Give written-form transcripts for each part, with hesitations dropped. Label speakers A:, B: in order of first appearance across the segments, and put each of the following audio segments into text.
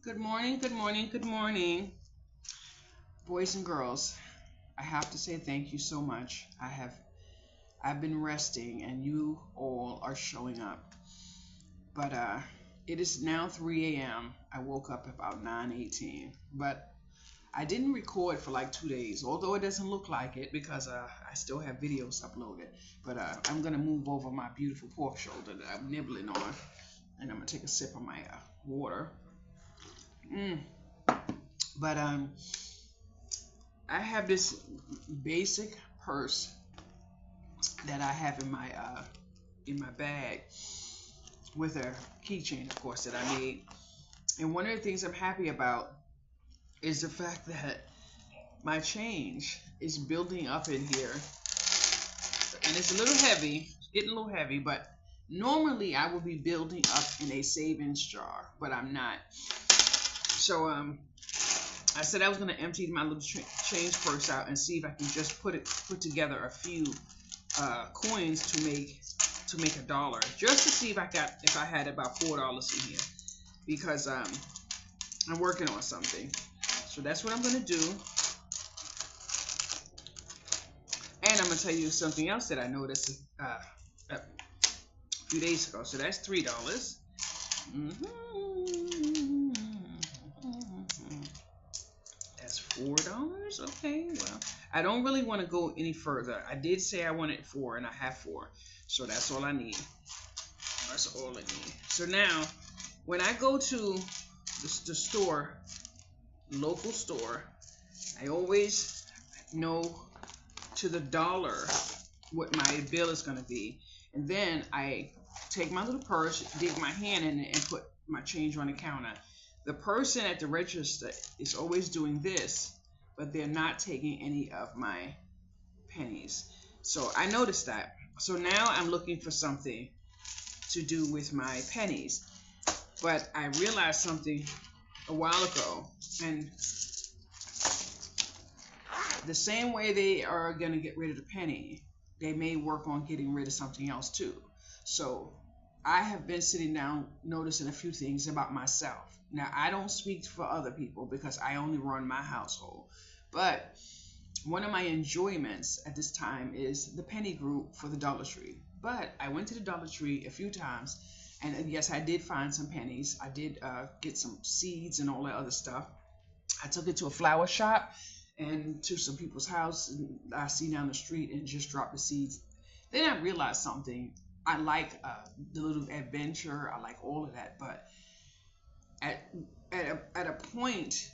A: Good morning, good morning, good morning, boys and girls. I have to say thank you so much. I've been resting and you all are showing up. But it is now 3 a.m. I woke up about 9:18. But I didn't record for like 2 days, although it doesn't look like it because I still have videos uploaded. But I'm gonna move over my beautiful pork shoulder that I'm nibbling on, and I'm gonna take a sip of my water. Mm. But I have this basic purse that I have in my bag with a keychain, of course, that I made. And one of the things I'm happy about is the fact that my change is building up in here, and it's a little heavy, getting a little heavy. But normally I would be building up in a savings jar, but I'm not. So I said I was going to empty my little change purse out and see if I can just put together a few coins to make $1, just to see if I had about $4 in here, because I'm working on something. So that's what I'm going to do. And I'm going to tell you something else that I noticed a few days ago. So that's $3. That's $4. Okay, well, I don't really want to go any further. I did say I wanted 4, and I have 4. So that's all I need. That's all I need. So now, when I go to the store, local store, I always know to the dollar what my bill is going to be. And then I take my little purse, dig my hand in it, and put my change on the counter. The person at the register is always doing this, but they're not taking any of my pennies. So I noticed that. So now I'm looking for something to do with my pennies. But I realized something a while ago, and the same way they are going to get rid of the penny, they may work on getting rid of something else too. So I have been sitting down noticing a few things about myself. Now, I don't speak for other people because I only run my household. But one of my enjoyments at this time is the penny group for the Dollar Tree. But I went to the Dollar Tree a few times, and yes, I did find some pennies. I did get some seeds and all that other stuff. I took it to a flower shop and to some people's house I see down the street and just dropped the seeds. Then I realized something. I like the little adventure. I like all of that. But at a point,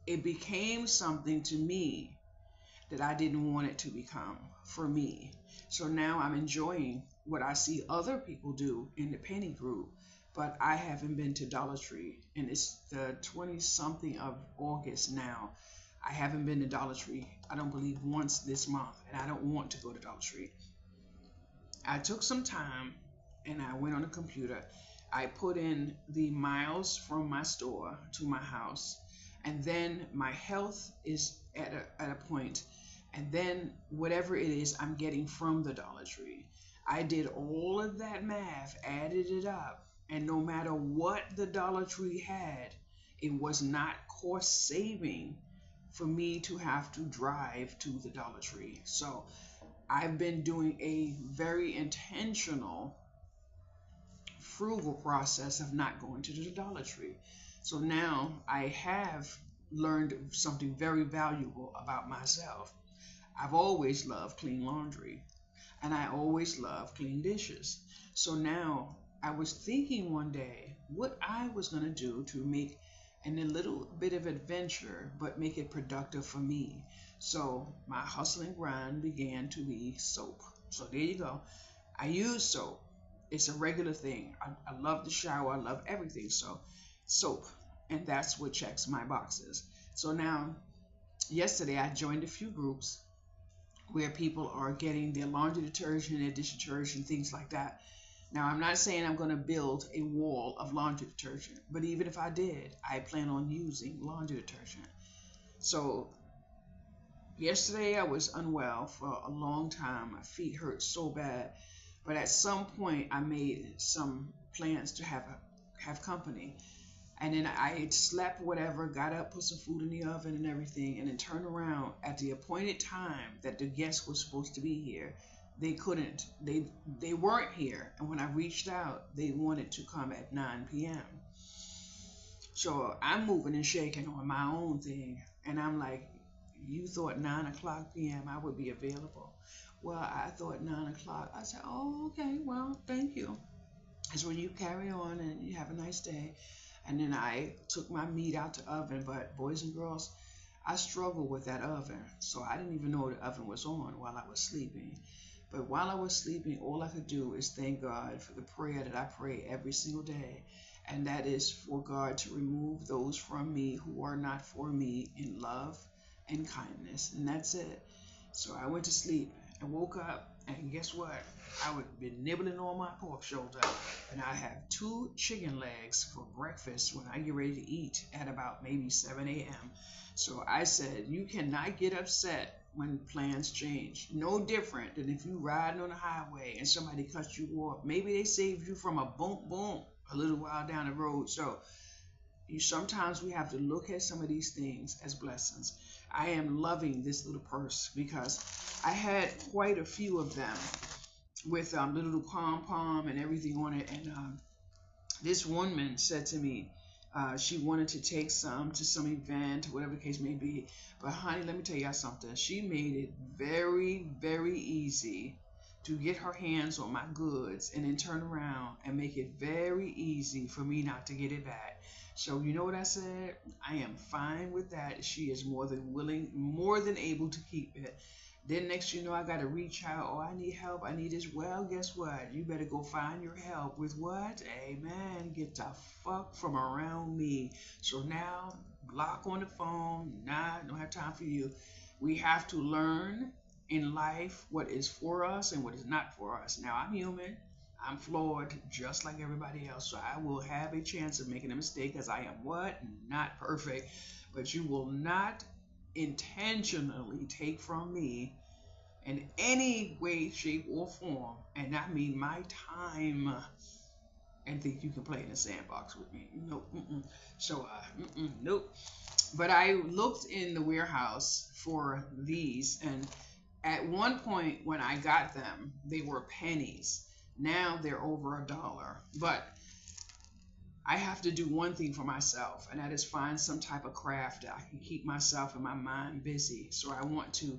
A: it became something to me that I didn't want it to become for me. So now I'm enjoying what I see other people do in the penny group, but I haven't been to Dollar Tree, and it's the 20-something of August now. I haven't been to Dollar Tree, I don't believe, once this month, and I don't want to go to Dollar Tree. I took some time and I went on the computer. I put in the miles from my store to my house, and then my health is at a point, and then whatever it is I'm getting from the Dollar Tree. I did all of that math, added it up, and no matter what the Dollar Tree had, it was not cost saving for me to have to drive to the Dollar Tree. So I've been doing a very intentional, frugal process of not going to the Dollar Tree. So now I have learned something very valuable about myself. I've always loved clean laundry, and I always loved clean dishes. So now I was thinking one day what I was going to do to make a little bit of adventure, but make it productive for me. So my hustle and grind began to be soap. So there you go. I use soap. It's a regular thing. I love the shower. I love everything. So soap. And that's what checks my boxes. So now, yesterday I joined a few groups where people are getting their laundry detergent, their dish detergent, things like that. Now, I'm not saying I'm going to build a wall of laundry detergent, but even if I did, I plan on using laundry detergent. So yesterday I was unwell for a long time. My feet hurt so bad, but at some point I made some plans to have company. And then I had slept, whatever, got up, put some food in the oven and everything, and then turned around at the appointed time that the guest was supposed to be here. They couldn't. They weren't here. And when I reached out, they wanted to come at 9 p.m. So I'm moving and shaking on my own thing. And I'm like, you thought 9 o'clock p.m. I would be available. Well, I thought 9 o'clock. I said, oh, okay, well, thank you. That's when you carry on and you have a nice day. And then I took my meat out the oven. But boys and girls, I struggle with that oven. So I didn't even know the oven was on while I was sleeping. But while I was sleeping, all I could do is thank God for the prayer that I pray every single day. And that is for God to remove those from me who are not for me in love and kindness. And that's it. So I went to sleep and woke up, and guess what? I would be nibbling on my pork shoulder, and I have 2 chicken legs for breakfast when I get ready to eat at about maybe 7 a.m. So I said, you cannot get upset when plans change. No different than if you riding on the highway and somebody cuts you off. Maybe they saved you from a boom boom a little while down the road. So sometimes we have to look at some of these things as blessings. I am loving this little purse because I had quite a few of them with the little pom-pom and everything on it. And this woman said to me, she wanted to take some to some event, whatever the case may be. But honey, let me tell y'all something. She made it very, very easy to get her hands on my goods and then turn around and make it very easy for me not to get it back. So you know what I said? I am fine with that. She is more than willing, more than able to keep it. Then next you know, I got to reach out. Oh, I need help. I need this. Well, guess what? You better go find your help with what? Amen. Get the fuck from around me. So now, block on the phone. Nah, don't have time for you. We have to learn in life what is for us and what is not for us. Now, I'm human. I'm flawed just like everybody else. So I will have a chance of making a mistake because I am what? Not perfect. But you will not intentionally take from me in any way, shape, or form, and I mean my time, and think you can play in the sandbox with me. Nope. So, nope. But I looked in the warehouse for these, and at one point when I got them, they were pennies. Now they're over $1. But I have to do one thing for myself, and that is find some type of craft that I can keep myself and my mind busy. So I want to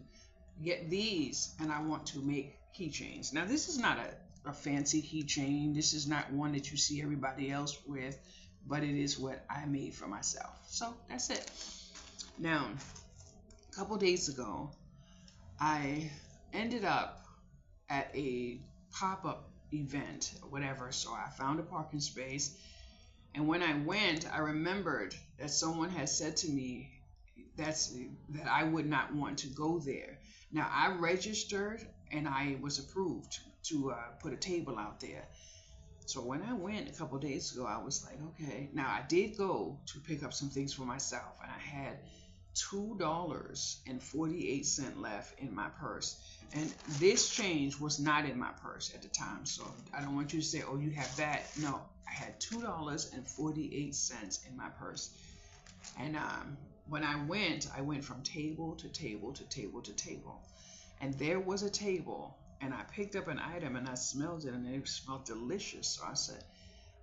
A: get these, and I want to make keychains. Now, this is not a fancy keychain. This is not one that you see everybody else with, but it is what I made for myself. So that's it. Now, a couple days ago, I ended up at a pop-up event or whatever. So I found a parking space. And when I went, I remembered that someone had said to me that I would not want to go there. Now, I registered and I was approved to put a table out there. So when I went a couple days ago, I was like, okay. Now, I did go to pick up some things for myself, and I had $2.48 left in my purse. And this change was not in my purse at the time. So I don't want you to say, oh, you have that. No, I had $2.48 in my purse. And when I went from table to table to table to table. And there was a table, and I picked up an item, and I smelled it, and it smelled delicious. So I said,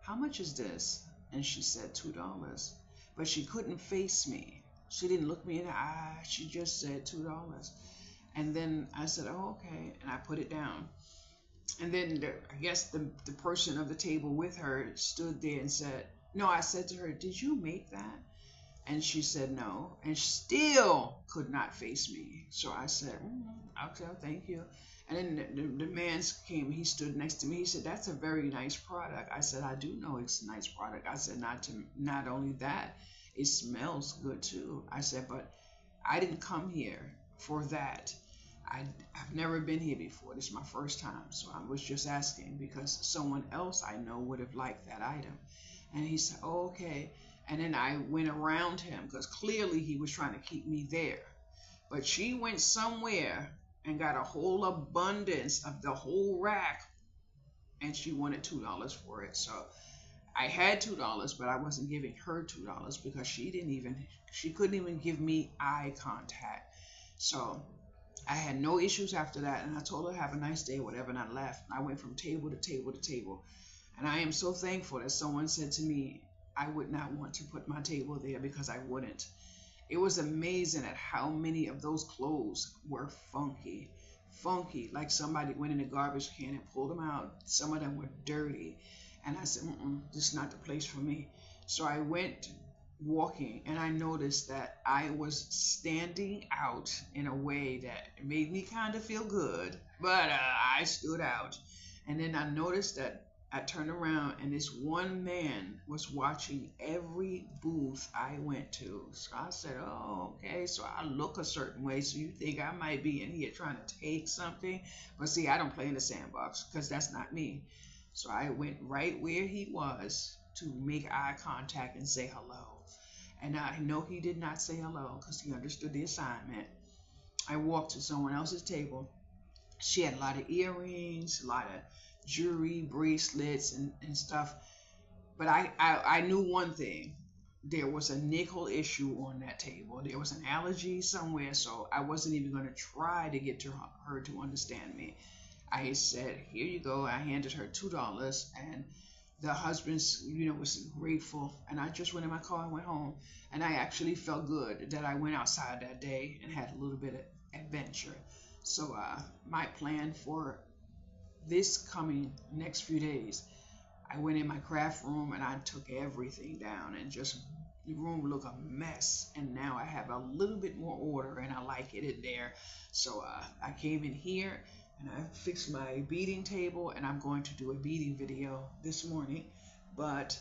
A: how much is this? And she said $2. But she couldn't face me. She didn't look me in the eye. She just said $2. And then I said, oh, okay. And I put it down. And then I guess the person of the table with her stood there and said, no, I said to her, did you make that? And she said no, and still could not face me. So I said, okay, thank you. And then the man came, he stood next to me. He said, that's a very nice product. I said, I do know it's a nice product. I said, not only that, it smells good too. I said, but I didn't come here for that. I've never been here before. This is my first time. So I was just asking because someone else I know would have liked that item. And he said, oh, okay. And then I went around him because clearly he was trying to keep me there. But she went somewhere and got a whole abundance of the whole rack, and she wanted $2 for it. So I had $2, but I wasn't giving her $2 because she couldn't even give me eye contact. So I had no issues after that, and I told her have a nice day, whatever, and I left. I went from table to table to table, and I am so thankful that someone said to me I would not want to put my table there because I wouldn't. It was amazing at how many of those clothes were funky. Funky, like somebody went in a garbage can and pulled them out. Some of them were dirty. And I said, this is not the place for me. So I went walking and I noticed that I was standing out in a way that made me kind of feel good, but I stood out. And then I noticed that I turned around and this one man was watching every booth I went to. So I said, oh, okay. So I look a certain way. So you think I might be in here trying to take something. But see, I don't play in the sandbox because that's not me. So I went right where he was to make eye contact and say hello. And I know he did not say hello because he understood the assignment. I walked to someone else's table. She had a lot of earrings, a lot of jewelry, bracelets, and stuff. But I knew one thing. There was a nickel issue on that table. There was an allergy somewhere, so I wasn't even going to try to get to her to understand me. I said, here you go. I handed her $2, and the husband, was grateful. And I just went in my car and went home. And I actually felt good that I went outside that day and had a little bit of adventure. So my plan for this coming next few days, I went in my craft room and I took everything down and just the room looked a mess. And now I have a little bit more order and I like it in there. So I came in here and I fixed my beading table and I'm going to do a beading video this morning. But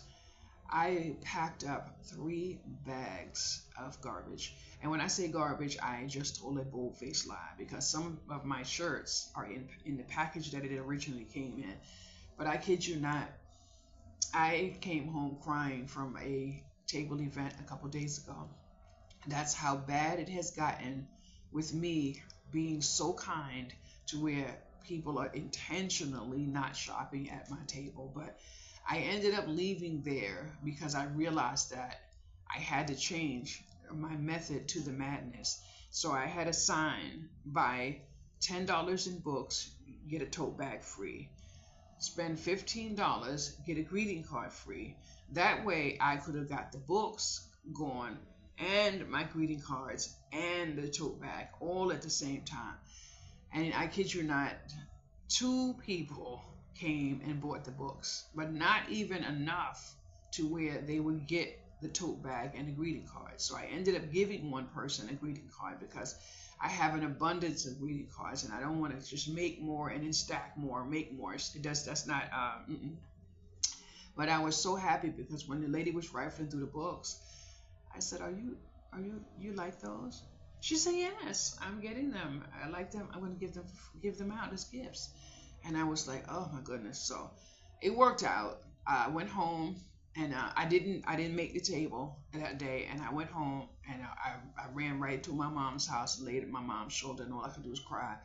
A: I packed up 3 bags of garbage. And when I say garbage, I just told a bold-faced lie because some of my shirts are in the package that it originally came in. But I kid you not, I came home crying from a table event a couple days ago. That's how bad it has gotten with me being so kind to where people are intentionally not shopping at my table. But I ended up leaving there because I realized that I had to change my method to the madness. So I had a sign, buy $10 in books, get a tote bag free. Spend $15, get a greeting card free. That way I could have got the books going and my greeting cards and the tote bag all at the same time. And I kid you not, 2 people came and bought the books, but not even enough to where they would get the tote bag and the greeting card. So I ended up giving one person a greeting card because I have an abundance of greeting cards and I don't want to just make more and then stack more, make more. That's not. But I was so happy because when the lady was rifling through the books, I said, "Are you like those?" She said, "Yes, I'm getting them. I like them. I'm going to give them out as gifts." And I was like, "Oh my goodness!" So it worked out. I went home and I didn't make the table that day. And I went home and I ran right to my mom's house, laid at my mom's shoulder, and all I could do was cry.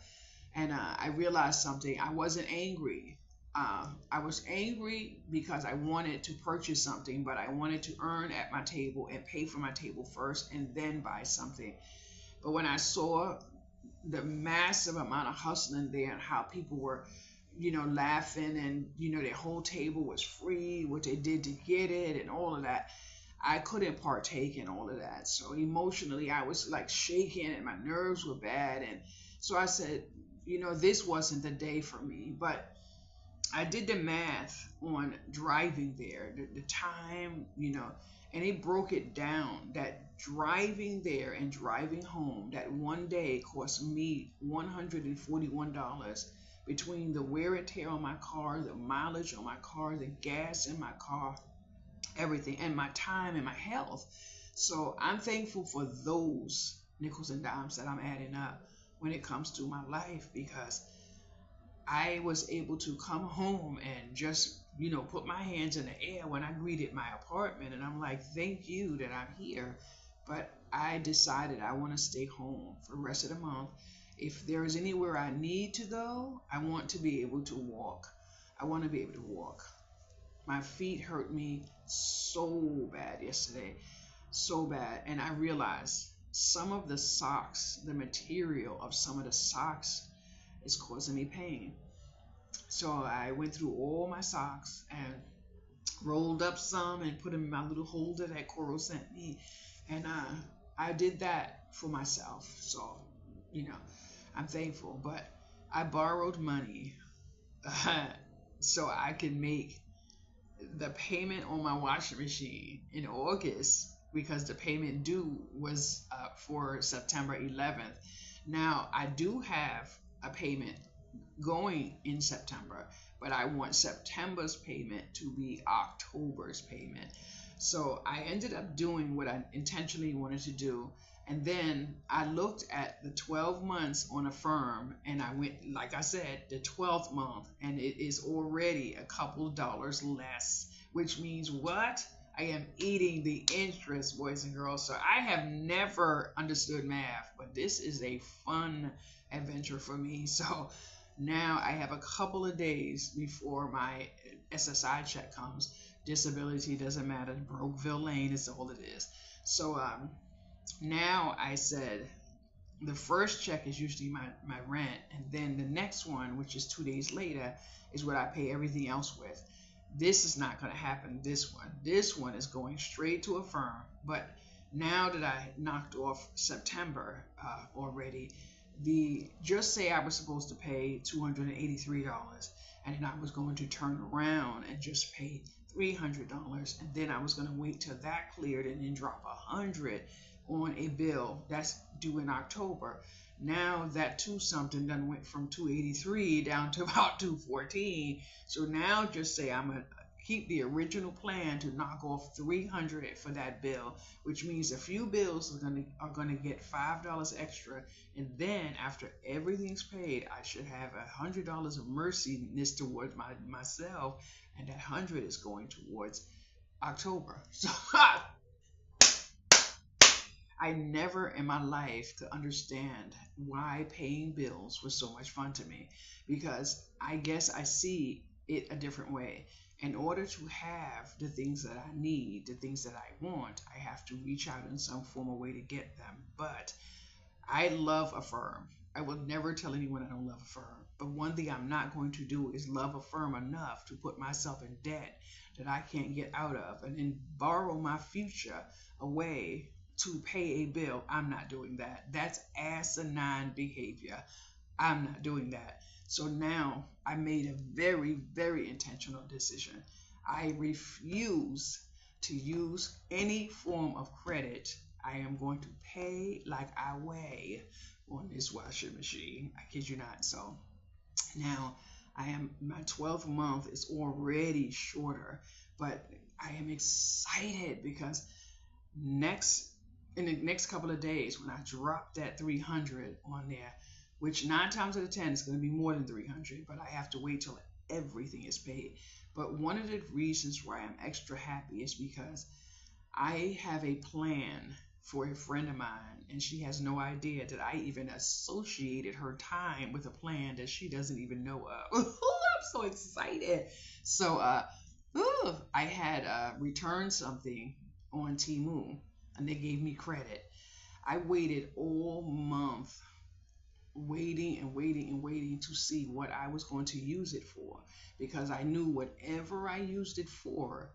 A: And I realized something. I wasn't angry. I was angry because I wanted to purchase something, but I wanted to earn at my table and pay for my table first and then buy something. But when I saw the massive amount of hustling there and how people were, laughing and, their whole table was free, what they did to get it and all of that, I couldn't partake in all of that. So emotionally, I was like shaking and my nerves were bad. And so I said, this wasn't the day for me. But I did the math on driving there, the time, and it broke it down that driving there and driving home, that one day cost me $141 between the wear and tear on my car, the mileage on my car, the gas in my car, everything, and my time and my health. So I'm thankful for those nickels and dimes that I'm adding up when it comes to my life, because I was able to come home and just, put my hands in the air when I greeted my apartment. And I'm like, thank you that I'm here. But I decided I want to stay home for the rest of the month. If there is anywhere I need to go, I want to be able to walk. I want to be able to walk. My feet hurt me so bad yesterday, so bad. And I realized some of the socks, the material of some of the socks is causing me pain. So I went through all my socks and rolled up some and put them in my little holder that Coral sent me. And I did that for myself. So, you know, I'm thankful. But I borrowed money so I could make the payment on my washing machine in August because the payment due was for September 11th. Now, I do have a payment going in September, but I want September's payment to be October's payment. So I ended up doing what I intentionally wanted to do. And then I looked at the 12 months on a firm and I went, like I said, the 12th month, and it is already a couple dollars less, which means what? I am eating the interest, boys and girls. So I have never understood math, but this is a fun adventure for me. So now I have a couple of days before my SSI check comes. Disability doesn't matter. Brokeville Lane is all it is. So now I said the first check is usually my rent, and then the next one, which is 2 days later, is what I pay everything else with. This is not going to happen. This one is going straight to a firm. But now that I knocked off September already, just say I was supposed to pay $283, and then I was going to turn around and just pay $300, and then I was going to wait till that cleared and then drop $100 on a bill that's due in October. Now that two something done went from 283 down to about 214. So now just say I'm gonna keep the original plan to knock off $300 for that bill, which means a few bills are gonna get $5 extra, and then after everything's paid, I should have $100 of merciness towards myself, and that 100 is going towards October. So I never in my life could understand why paying bills was so much fun to me, because I guess I see it a different way. In order to have the things that I need, the things that I want, I have to reach out in some form or way to get them. But I love a firm. I will never tell anyone I don't love a firm. But one thing I'm not going to do is love a firm enough to put myself in debt that I can't get out of and then borrow my future away to pay a bill. I'm not doing that. That's asinine behavior. I'm not doing that. So now I made a very, very intentional decision. I refuse to use any form of credit. I am going to pay like I weigh on this washing machine. I kid you not. So now my 12th month is already shorter, but I am excited because in the next couple of days, when I drop that 300 on there, which 9 times out of 10 is going to be more than 300, but I have to wait till everything is paid. But one of the reasons why I'm extra happy is because I have a plan for a friend of mine, and she has no idea that I even associated her time with a plan that she doesn't even know of. I'm so excited. So I had returned something on Temu, and they gave me credit. I waited all month waiting and waiting and waiting to see what I was going to use it for, because I knew whatever I used it for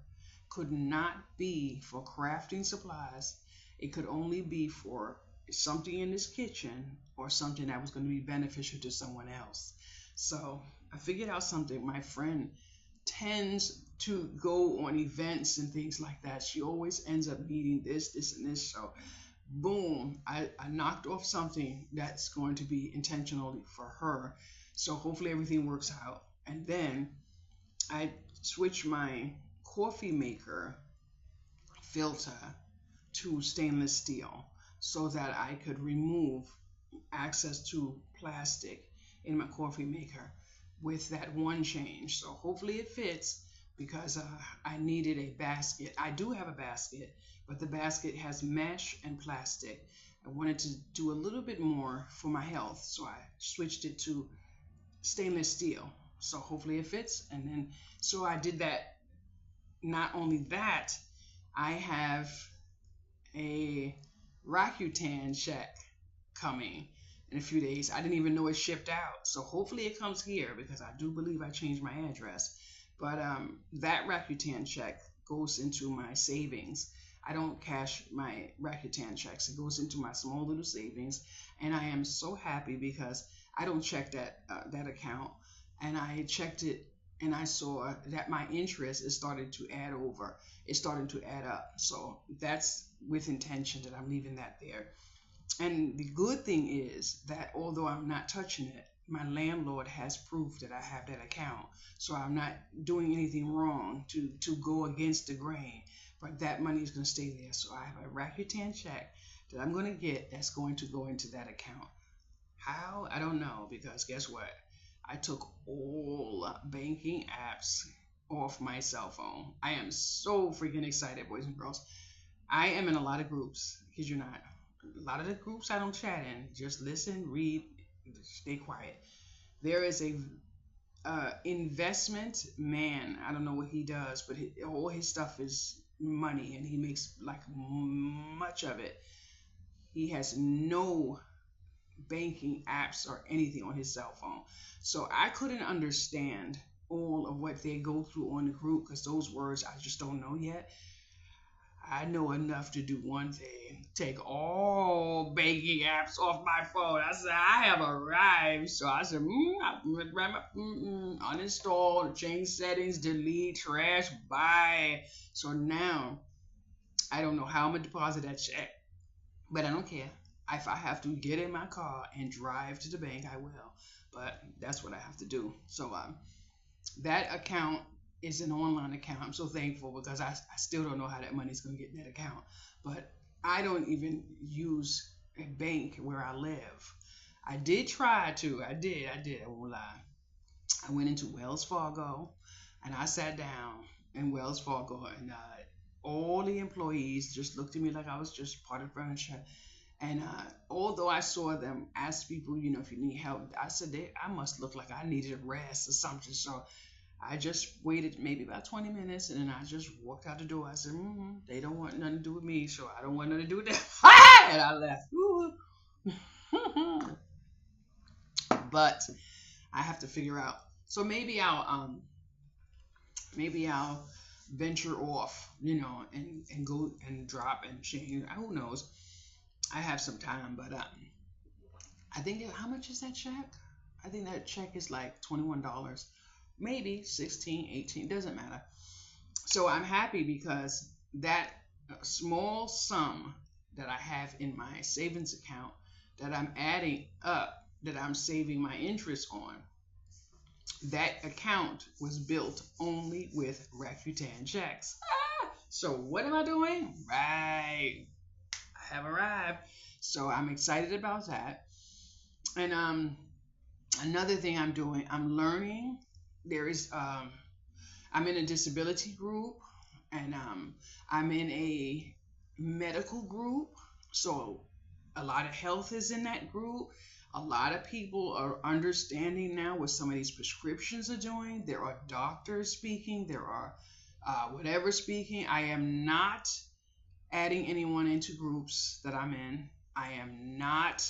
A: could not be for crafting supplies. It could only be for something in this kitchen or something that was going to be beneficial to someone else. So I figured out something. My friend tends to go on events and things like that. She always ends up needing this, and this. So boom, I knocked off something that's going to be intentionally for her. So hopefully everything works out. And then I switched my coffee maker filter to stainless steel so that I could remove access to plastic in my coffee maker with that one change. So hopefully it fits, because I needed a basket. I do have a basket, but the basket has mesh and plastic. I wanted to do a little bit more for my health, so I switched it to stainless steel. So hopefully it fits. And then, so I did that not only that, I have a Rakuten check coming in a few days. I didn't even know it shipped out. So hopefully it comes here because I do believe I changed my address. But that Rakuten check goes into my savings. I don't cash my Rakuten checks. It goes into my small little savings, and I am so happy because I don't check that account, and I checked it, and I saw that my interest is starting to add over. It's starting to add up. So that's with intention that I'm leaving that there. And the good thing is that although I'm not touching it, my landlord has proof that I have that account. So I'm not doing anything wrong to go against the grain. But that money is going to stay there. So I have a Rakuten check that I'm going to get that's going to go into that account. How? I don't know, because guess what? I took all banking apps off my cell phone. I am so freaking excited, boys and girls. I am in a lot of groups, because you're not. A lot of the groups I don't chat in. Just listen, read, stay quiet. There is a investment man. I don't know what he does, but all his stuff is money, and he makes like much of it. He has no banking apps or anything on his cell phone. So I couldn't understand all of what they go through on the group because those words I just don't know yet. I know enough to do one thing: take all banking apps off my phone. I said, I have arrived. So I said, uninstall, change settings, delete, trash, buy. So now I don't know how I'm going to deposit that check, but I don't care. If I have to get in my car and drive to the bank, I will. But that's what I have to do. So that account is an online account. I'm so thankful because I still don't know how that money's going to get in that account. But I don't even use a bank where I live. I did try to. I did. I won't lie. I went into Wells Fargo and I sat down in Wells Fargo, and all the employees just looked at me like I was just part of furniture. And although I saw them ask people, if you need help, I said I must look like I needed a rest or something. So I just waited maybe about 20 minutes, and then I just walked out the door. I said, they don't want nothing to do with me, so I don't want nothing to do with them. And I left. But I have to figure out. So maybe I'll venture off, and go and drop and change. Who knows? I have some time, but I think how much is that check? I think that check is like $21, maybe 16, 18, doesn't matter. So I'm happy because that small sum that I have in my savings account that I'm adding up, that I'm saving my interest on, that account was built only with Rakuten checks. So what am I doing? Right. I have arrived. So I'm excited about that. And another thing I'm doing, I'm learning. I'm in a disability group, and I'm in a medical group. So a lot of health is in that group. A lot of people are understanding now what some of these prescriptions are doing. There are doctors speaking. There are whatever speaking. I am not adding anyone into groups that I'm in. I am not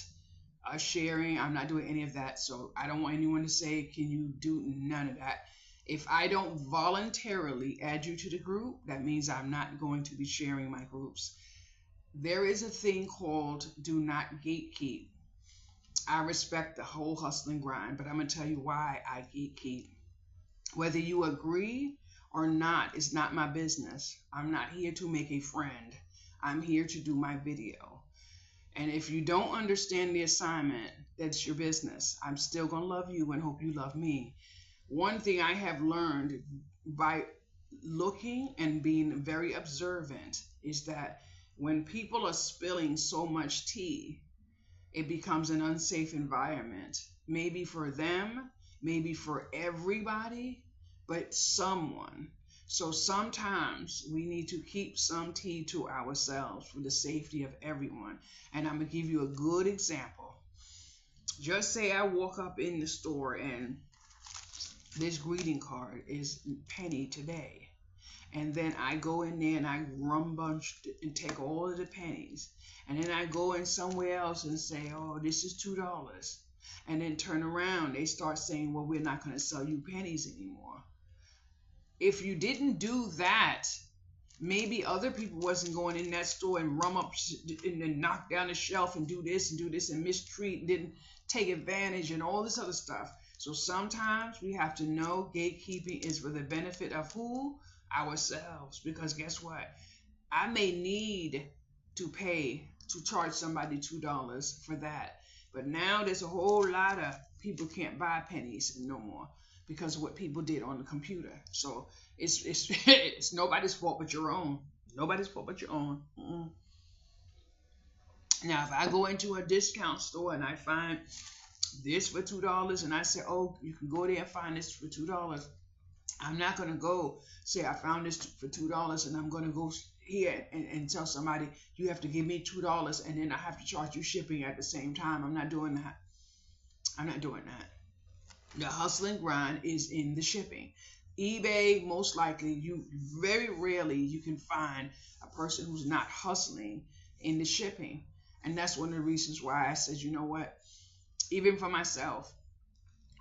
A: sharing. I'm not doing any of that. So I don't want anyone to say, can you do none of that? If I don't voluntarily add you to the group, that means I'm not going to be sharing my groups. There is a thing called do not gatekeep. I respect the whole hustle and grind, but I'm going to tell you why I gatekeep. Whether you agree or not, it's not my business. I'm not here to make a friend. I'm here to do my video. And if you don't understand the assignment, that's your business. I'm still going to love you and hope you love me. One thing I have learned by looking and being very observant is that when people are spilling so much tea, it becomes an unsafe environment. Maybe for them, maybe for everybody, but someone. So sometimes we need to keep some tea to ourselves for the safety of everyone. And I'm going to give you a good example. Just say I walk up in the store and this greeting card is Penny today. And then I go in there and I rumbunch and take all of the pennies. And then I go in somewhere else and say, oh, this is $2. And then turn around, they start saying, well, we're not going to sell you pennies anymore. If you didn't do that, maybe other people wasn't going in that store and rum up and then knock down the shelf and do this and mistreat and didn't take advantage and all this other stuff. So sometimes we have to know gatekeeping is for the benefit of who? Ourselves. Because guess what? I may need to charge somebody $2 for that. But now there's a whole lot of people can't buy pennies no more because of what people did on the computer. So it's nobody's fault but your own. Nobody's fault but your own. Now, if I go into a discount store and I find this for $2 and I say, oh, you can go there and find this for $2, I'm not going to go say I found this for $2 and I'm going to go here and tell somebody you have to give me $2 and then I have to charge you shipping at the same time. I'm not doing that. I'm not doing that. The hustle and grind is in the shipping. eBay, most likely, you very rarely you can find a person who's not hustling in the shipping. And that's one of the reasons why I said, you know what, even for myself,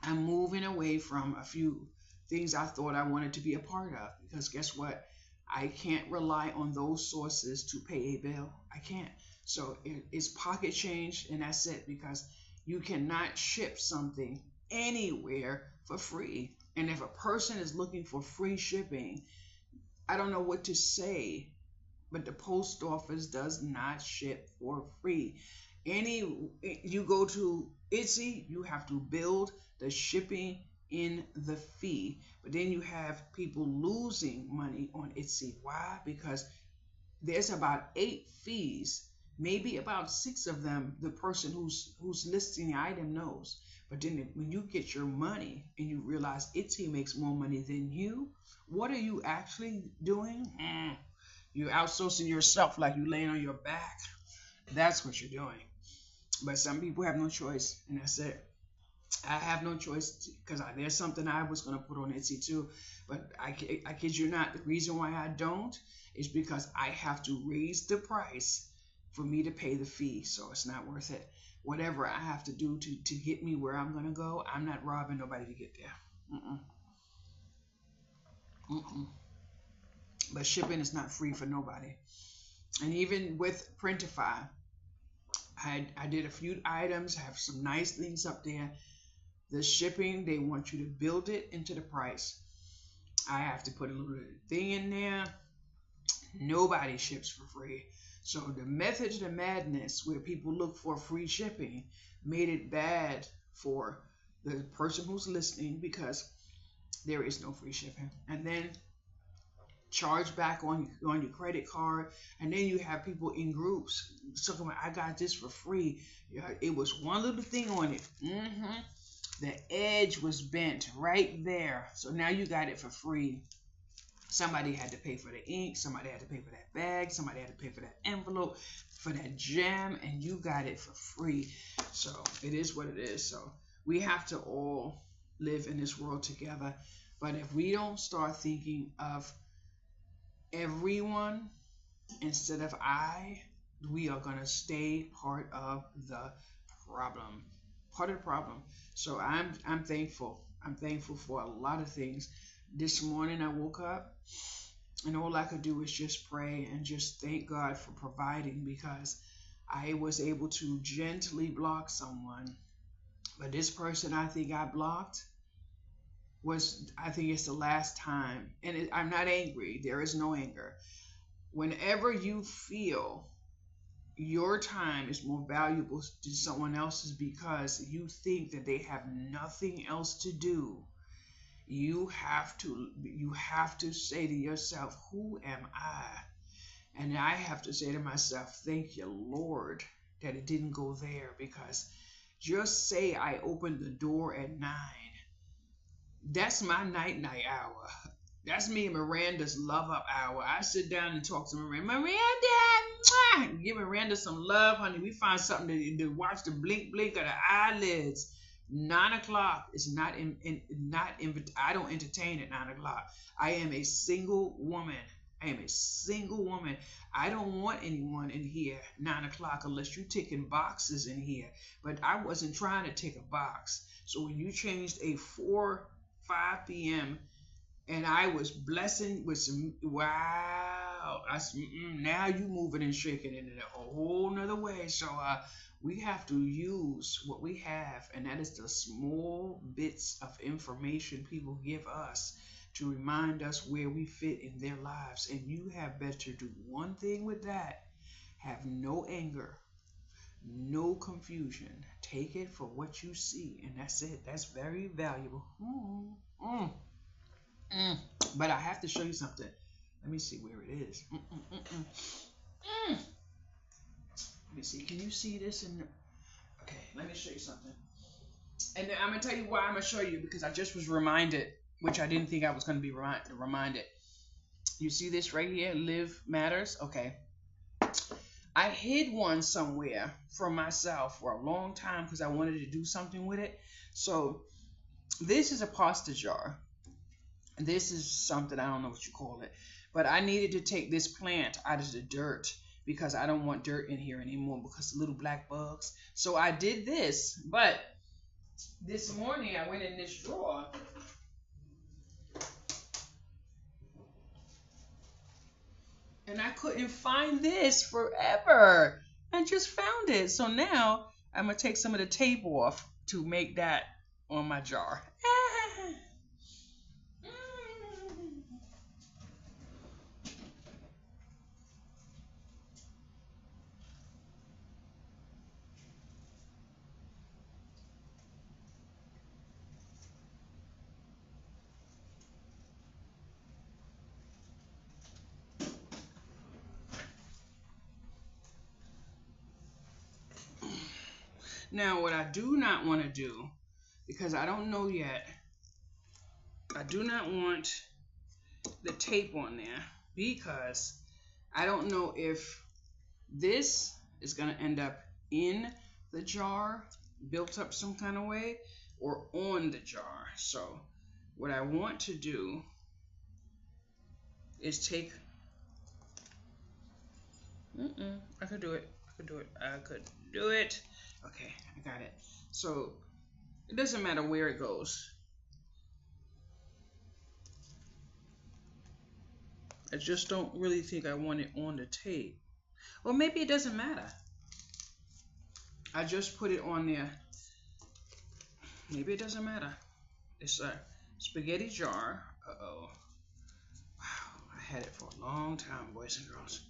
A: I'm moving away from a few things I thought I wanted to be a part of. Because guess what? I can't rely on those sources to pay a bill. I can't. So it's pocket change, and that's it. Because you cannot ship something anywhere for free. And if a person is looking for free shipping, I don't know what to say, but the post office does not ship for free. You go to Etsy, you have to build the shipping in the fee. But then you have people losing money on Etsy. Why? Because there's about 8 fees, maybe about 6 of them the person who's listing the item knows. But then when you get your money and you realize Etsy makes more money than you, what are you actually doing? You're outsourcing yourself like you're laying on your back. That's what you're doing. But some people have no choice, and that's it. I have no choice because there's something I was going to put on Etsy too. But I kid you not, the reason why I don't is because I have to raise the price for me to pay the fee. So it's not worth it. Whatever I have to do to get me where I'm going to go, I'm not robbing nobody to get there. But shipping is not free for nobody. And even with Printify, I did a few items, have some nice things up there. The shipping, they want you to build it into the price. I have to put a little thing in there. Nobody ships for free. So the method to the madness where people look for free shipping made it bad for the person who's listening because there is no free shipping. And then charge back on your credit card. And then you have people in groups talking about, I got this for free. It was one little thing on it. The edge was bent right there. So now you got it for free. Somebody had to pay for the ink. Somebody had to pay for that bag. Somebody had to pay for that envelope, for that jam, and you got it for free. So it is what it is. So we have to all live in this world together. But if we don't start thinking of everyone instead of I, we are going to stay part of the problem. Part of the problem. So I'm thankful. I'm thankful for a lot of things. This morning I woke up and all I could do was just pray and just thank God for providing, because I was able to gently block someone. But this person I think I blocked I think it's the last time. And I'm not angry. There is no anger. Whenever you feel your time is more valuable to someone else's because you think that they have nothing else to do, you have to say to yourself, who am I? And I have to say to myself, thank you, Lord, that it didn't go there. Because just say I opened the door at 9. That's my night hour. That's me and Miranda's love up hour. I sit down and talk to Miranda. Give Miranda some love, honey. We find something to watch the blink of the eyelids. 9 o'clock is not I don't entertain at 9 o'clock. I am a single woman. I am a single woman. I don't want anyone in here 9 o'clock unless you're ticking boxes in here. But I wasn't trying to tick a box. So when you changed a 5 p.m. and I was blessing with some, wow, now you moving and shaking it in a whole nother way. So we have to use what we have, and that is the small bits of information people give us to remind us where we fit in their lives. And you have better do one thing with that: have no anger, no confusion. Take it for what you see, and that's it. That's very valuable. But I have to show you something. Let me see where it is. Let me see. Can you see this? Okay, let me show you something. And I'm going to tell you why I'm going to show you, because I just was reminded, which I didn't think I was going to be reminded. You see this right here? Live Matters? Okay. I hid one somewhere from myself for a long time because I wanted to do something with it. So this is a pasta jar. This is something, I don't know what you call it, but I needed to take this plant out of the dirt because I don't want dirt in here anymore because of little black bugs. So I did this, but this morning I went in this drawer and I couldn't find this forever. I just found it. So now I'm going to take some of the tape off to make that on my jar. Now, what I do not want to do, because I don't know yet, I do not want the tape on there because I don't know if this is going to end up in the jar, built up some kind of way, or on the jar. So what I want to do is take, I could do it. I could do it. Okay, I got it. So it doesn't matter where it goes. I just don't really think I want it on the tape. Or maybe it doesn't matter. I just put it on there. Maybe it doesn't matter. It's a spaghetti jar. Uh-oh. Wow, I had it for a long time, boys and girls.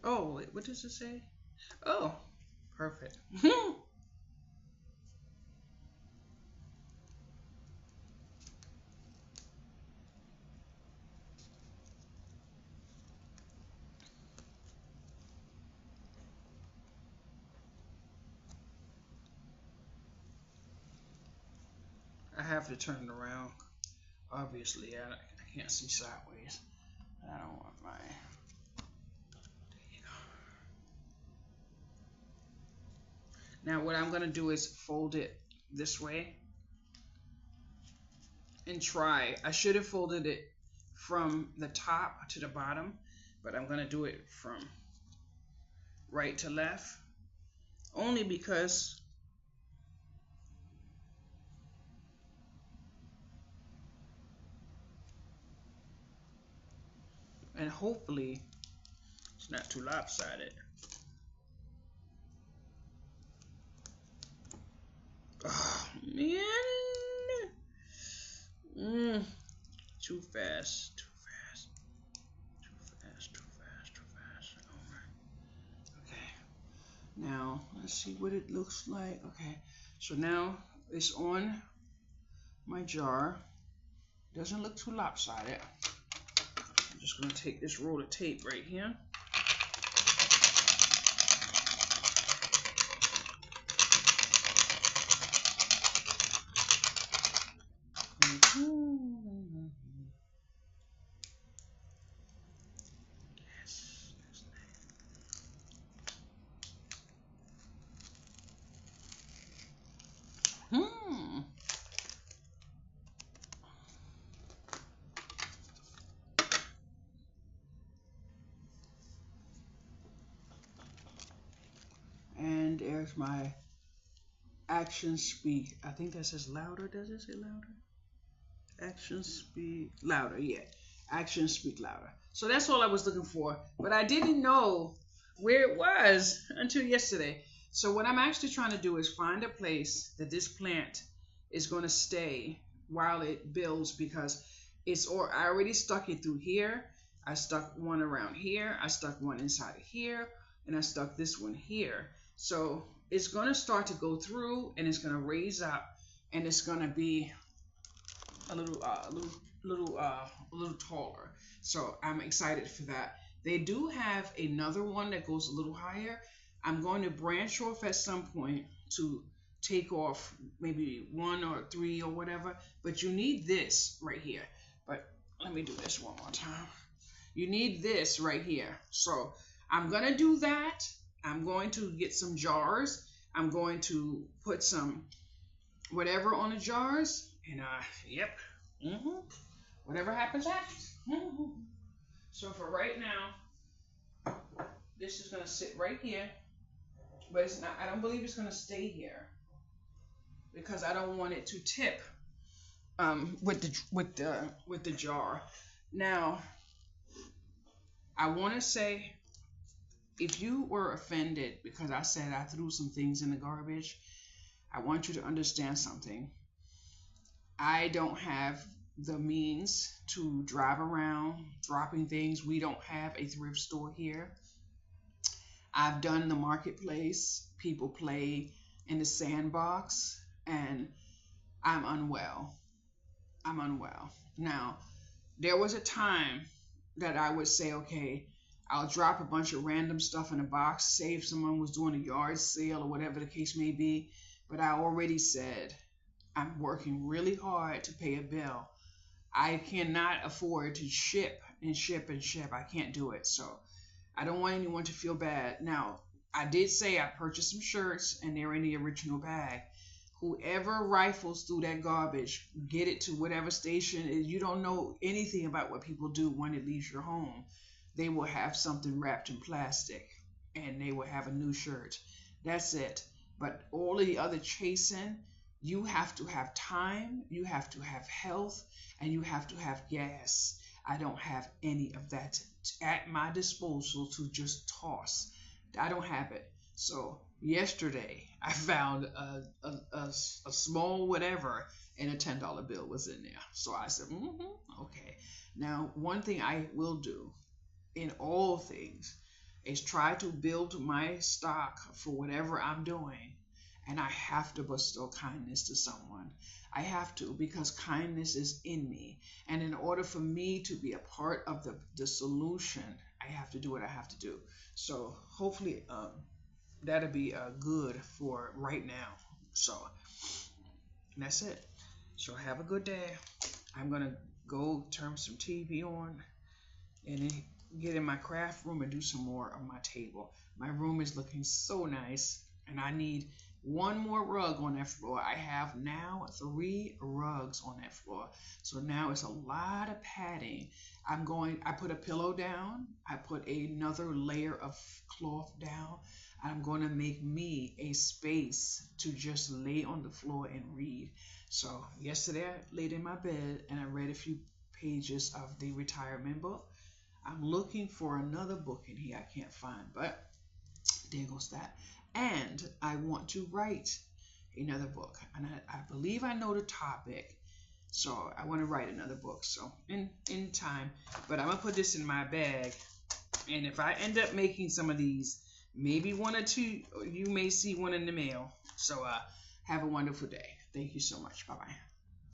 A: Oh, wait, what does it say? Oh, perfect. I have to turn it around. Obviously, I can't see sideways. I don't want my... Now what I'm going to do is fold it this way and try. I should have folded it from the top to the bottom, but I'm going to do it from right to left, only because and hopefully it's not too lopsided. Oh, man. Too fast. All right. Okay. Now, let's see what it looks like. Okay. So now it's on my jar. Doesn't look too lopsided. I'm just going to take this roll of tape right here. Where's my actions speak? I think that says louder. Does it say louder? Actions speak louder. Yeah, actions speak louder. So that's all I was looking for. But I didn't know where it was until yesterday. So what I'm actually trying to do is find a place that this plant is going to stay while it builds, because I already stuck it through here. I stuck one around here. I stuck one inside of here, and I stuck this one here. So it's going to start to go through, and it's going to raise up, and it's going to be a little taller. So I'm excited for that. They do have another one that goes a little higher. I'm going to branch off at some point to take off maybe 1 or 3 or whatever. But you need this right here. But let me do this one more time. You need this right here. So I'm going to do that. I'm going to get some jars. I'm going to put some whatever on the jars. And yep. Whatever happens, happens. So for right now, this is gonna sit right here, but it's not. I don't believe it's gonna stay here because I don't want it to tip with the jar. Now, I want to say, if you were offended because I said I threw some things in the garbage, I want you to understand something. I don't have the means to drive around dropping things. We don't have a thrift store here. I've done the marketplace. People play in the sandbox, and I'm unwell. I'm unwell. Now, there was a time that I would say, okay, I'll drop a bunch of random stuff in a box, say if someone was doing a yard sale or whatever the case may be. But I already said, I'm working really hard to pay a bill. I cannot afford to ship and ship and ship. I can't do it. So I don't want anyone to feel bad. Now, I did say I purchased some shirts and they're in the original bag. Whoever rifles through that garbage, get it to whatever station. You don't know anything about what people do when it leaves your home. They will have something wrapped in plastic and they will have a new shirt. That's it. But all of the other chasing, you have to have time, you have to have health, and you have to have gas. I don't have any of that at my disposal to just toss. I don't have it. So yesterday I found a small whatever, and a $10 bill was in there. So I said, okay. Now, one thing I will do in all things is try to build my stock for whatever I'm doing. And I have to bestow kindness to someone. I have to, because kindness is in me. And in order for me to be a part of the solution, I have to do what I have to do. So hopefully that'll be good for right now. So that's it. So have a good day. I'm going to go turn some TV on and then get in my craft room and do some more on my table. My room is looking so nice, and I need one more rug on that floor. I have now 3 rugs on that floor. So now it's a lot of padding. I put a pillow down. I put another layer of cloth down. I'm going to make me a space to just lay on the floor and read. So yesterday I laid in my bed and I read a few pages of the retirement book. I'm looking for another book in here I can't find, but there goes that. And I want to write another book, and I believe I know the topic, so I want to write another book. So in time, but I'm gonna put this in my bag, and if I end up making some of these, maybe 1 or 2, you may see one in the mail. So have a wonderful day. Thank you so much. Bye bye.